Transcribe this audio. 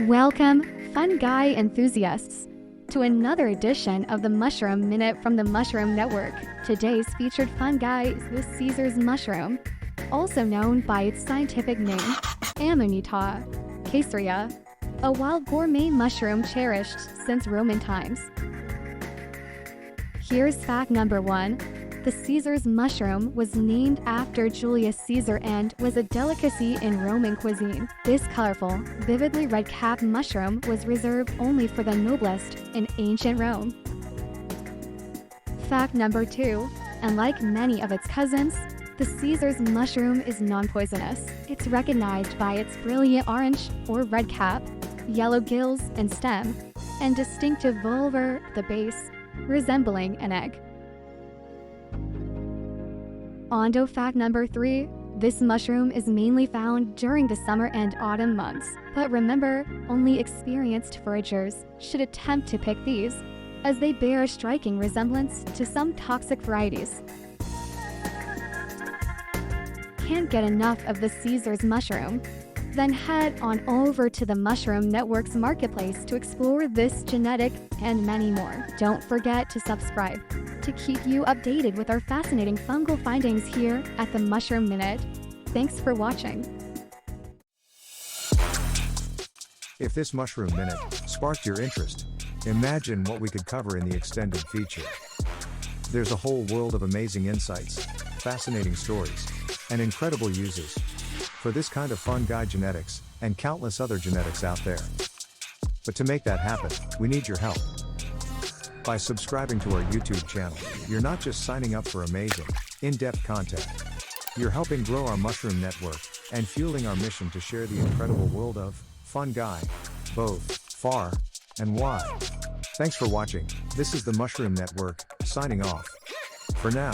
Welcome, fungi enthusiasts, to another edition of the Mushroom Minute from the Mushroom Network. Today's featured fungi is the Caesar's mushroom, also known by its scientific name, Amanita caesarea, a wild gourmet mushroom cherished since Roman times. Here's fact number 1. The Caesar's mushroom was named after Julius Caesar and was a delicacy in Roman cuisine. This colorful, vividly red-capped mushroom was reserved only for the noblest in ancient Rome. Fact number 2. Unlike many of its cousins, the Caesar's mushroom is non-poisonous. It's recognized by its brilliant orange or red cap, yellow gills and stem, and distinctive vulva at the base, resembling an egg. On to fact number 3. This mushroom is mainly found during the summer and autumn months. But remember, only experienced foragers should attempt to pick these, as they bear a striking resemblance to some toxic varieties. Can't get enough of the Caesar's mushroom? Then head on over to the Mushroom Network's marketplace to explore this genetic and many more. Don't forget to subscribe to keep you updated with our fascinating fungal findings here at the Mushroom Minute. Thanks for watching. If this Mushroom Minute sparked your interest, imagine what we could cover in the extended feature. There's a whole world of amazing insights, fascinating stories, and incredible uses for this kind of fungi genetics, and countless other genetics out there. But to make that happen, we need your help. By subscribing to our YouTube channel, you're not just signing up for amazing, in-depth content. You're helping grow our Mushroom Network, and fueling our mission to share the incredible world of fungi, both far and wide. Thanks for watching. This is the Mushroom Network, signing off. For now.